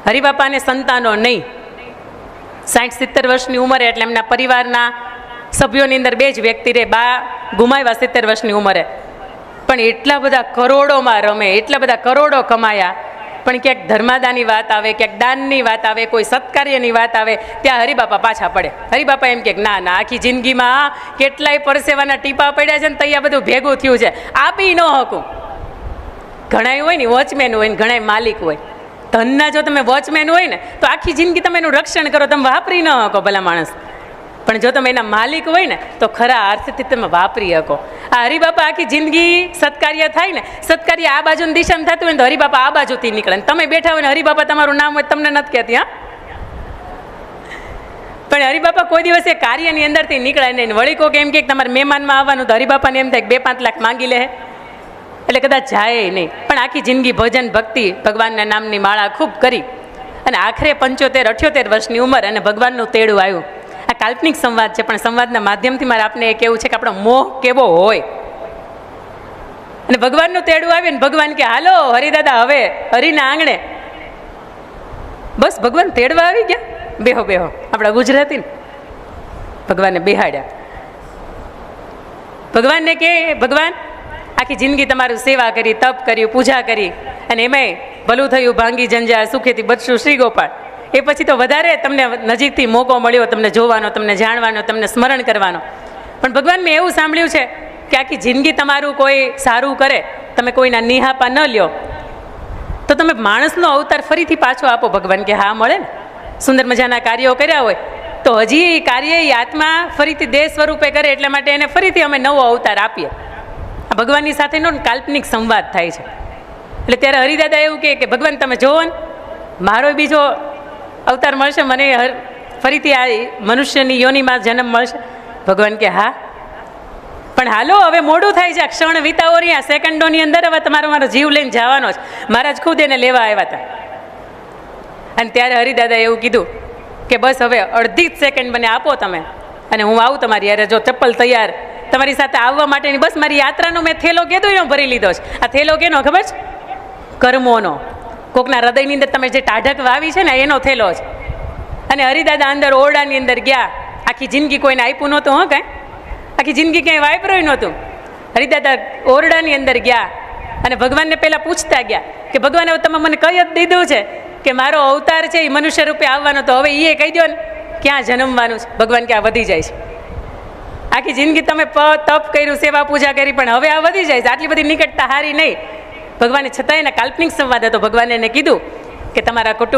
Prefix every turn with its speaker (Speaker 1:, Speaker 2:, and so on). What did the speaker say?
Speaker 1: હરિબાપાને સંતાનો નહીં, 60-70 વર્ષની ઉંમરે, એટલે એમના પરિવારના સભ્યોની અંદર 2 જ વ્યક્તિ રહે, બા ગુમાવ્યા 70 વર્ષની ઉંમરે, પણ એટલા બધા કરોડોમાં રમે, એટલા બધા કરોડો કમાયા, પણ ક્યાંક ધર્માદાની વાત આવે, ક્યાંક દાનની વાત આવે, કોઈ સત્કાર્યની વાત આવે, ત્યાં હરિબાપા પાછા પડે. હરિબાપા એમ કે ના ના, આખી જિંદગીમાં કેટલાય પરસેવાના ટીપા પડ્યા છે ને તૈયાર બધું ભેગું થયું છે, આપી ન શકું. ઘણાય હોય ને વોચમેન હોય ને ઘણાય માલિક હોય. ધનના જો તમે વોચમેન હોય ને તો આખી જિંદગી તમે એનું રક્ષણ કરો, તમે વાપરી ન શકો ભલા માણસ, પણ જો તમે એના માલિક હોય ને તો ખરા અર્થથી તમે વાપરી શકો. આ હરિબાપા આખી જિંદગી સત્કાર્ય થાય ને, સત્કાર્ય આ બાજુની દિશામાં થતું હોય ને તો હરિબાપા આ બાજુથી નીકળે, ને તમે બેઠા હોય ને હરિબાપા તમારું નામ હોય તમને નથી કહેતી. હા, પણ હરિબાપા કોઈ દિવસ એ કાર્યની અંદરથી નીકળે નહીં. વળી કોક એમ કે તમારે મહેમાનમાં આવવાનું તો હરિબાપાને એમ થાય કે 2-5 લાખ માંગી લે, એટલે કદાચ જાય નહીં. પણ આખી જિંદગી ભજન ભક્તિ ભગવાનના નામની માળા ખૂબ કરી અને આખરે 75-78 વર્ષની ઉંમર અને ભગવાનનું તેડું આવ્યું. આ કાલ્પનિક સંવાદ છે, પણ સંવાદના માધ્યમથી મારે આપને એ કહેવું છે કે આપણો મોહ કેવો હોય. અને ભગવાનનું તેડું આવ્યું ને ભગવાન કે હાલો હરિદાદા હવે હરિના આંગણે. બસ ભગવાન તેડવા આવી ગયા, બેહો બેહો, આપણા ગુજરાતી ને ભગવાનને બેહાડ્યા. ભગવાનને કે ભગવાન આખી જિંદગી તમારું સેવા કરી, તપ કર્યું, પૂજા કરી, અને એમાંય ભલું થયું, ભાંગી જંજાર, સુખેથી બચશું શ્રી ગોપાળ. એ પછી તો વધારે તમને નજીકથી મોકો મળ્યો તમને જોવાનો, તમને જાણવાનો, તમને સ્મરણ કરવાનો. પણ ભગવાન મેં એવું સાંભળ્યું છે કે આખી જિંદગી તમારું કોઈ સારું કરે, તમે કોઈના નિહાપા ન લ્યો, તો તમે માણસનો અવતાર ફરીથી પાછો આપો. ભગવાન કે હા મળે ને, સુંદર મજાના કાર્યો કર્યા હોય તો હજી એ કાર્ય એ આત્મા ફરીથી દેહ સ્વરૂપે કરે, એટલા માટે એને ફરીથી અમે નવો અવતાર આપીએ. આ ભગવાનની સાથેનો કાલ્પનિક સંવાદ થાય છે. એટલે ત્યારે હરિદાદા એવું કે ભગવાન તમે જોવો ને, મારો બીજો અવતાર મળશે, મને ફરીથી આ મનુષ્યની યોનિમાં જન્મ મળશે. ભગવાન કે હા, પણ હાલો હવે મોડું થાય છે, આ ક્ષણ વિતાવો રહ્યા, સેકન્ડોની અંદર હવે તમારો મારો જીવ લઈને જવાનો છે. મહારાજ ખુદ એને લેવા આવ્યા હતા. અને ત્યારે હરિદાદા એવું કીધું કે બસ હવે અડધી જ સેકન્ડ મને આપો તમે, અને હું આવું તમારી યારે. જો ચપ્પલ તૈયાર તમારી સાથે આવવા માટેની, બસ મારી યાત્રાનો મેં થેલો કીધું એનો ભરી લીધો છે. આ થેલો કેનો ખબર છે? કર્મોનો. કોકના હૃદયની અંદર તમે જે ટાઢક વાવી છે ને એનો થેલો છે. અને હરિદાદા અંદર ઓરડાની અંદર ગયા, આખી જિંદગી કોઈને આપ્યું નહોતું. હા, કાંઈ આખી જિંદગી ક્યાંય વાપર્યું નહોતું. હરિદાદા ઓરડાની અંદર ગયા અને ભગવાનને પહેલાં પૂછતા ગયા કે ભગવાન હવે તમે મને કહી જ દીધું છે કે મારો અવતાર છે એ મનુષ્ય રૂપે આવવાનો, તો હવે એ કહી દો ને ક્યાં જન્મવાનું છે. ભગવાન કે આ વધી જાય છે. આખી જિંદગી તમે તપ કર્યું, સેવા પૂજા કરી, પણ હવે આ વધી જાય છે, આટલી બધી નિકટતા હારી નહીં. ભગવાને છતાં એના કાલ્પનિક સંવાદ હતો. ભગવાને એને કીધું કે તમારા કુટુંબ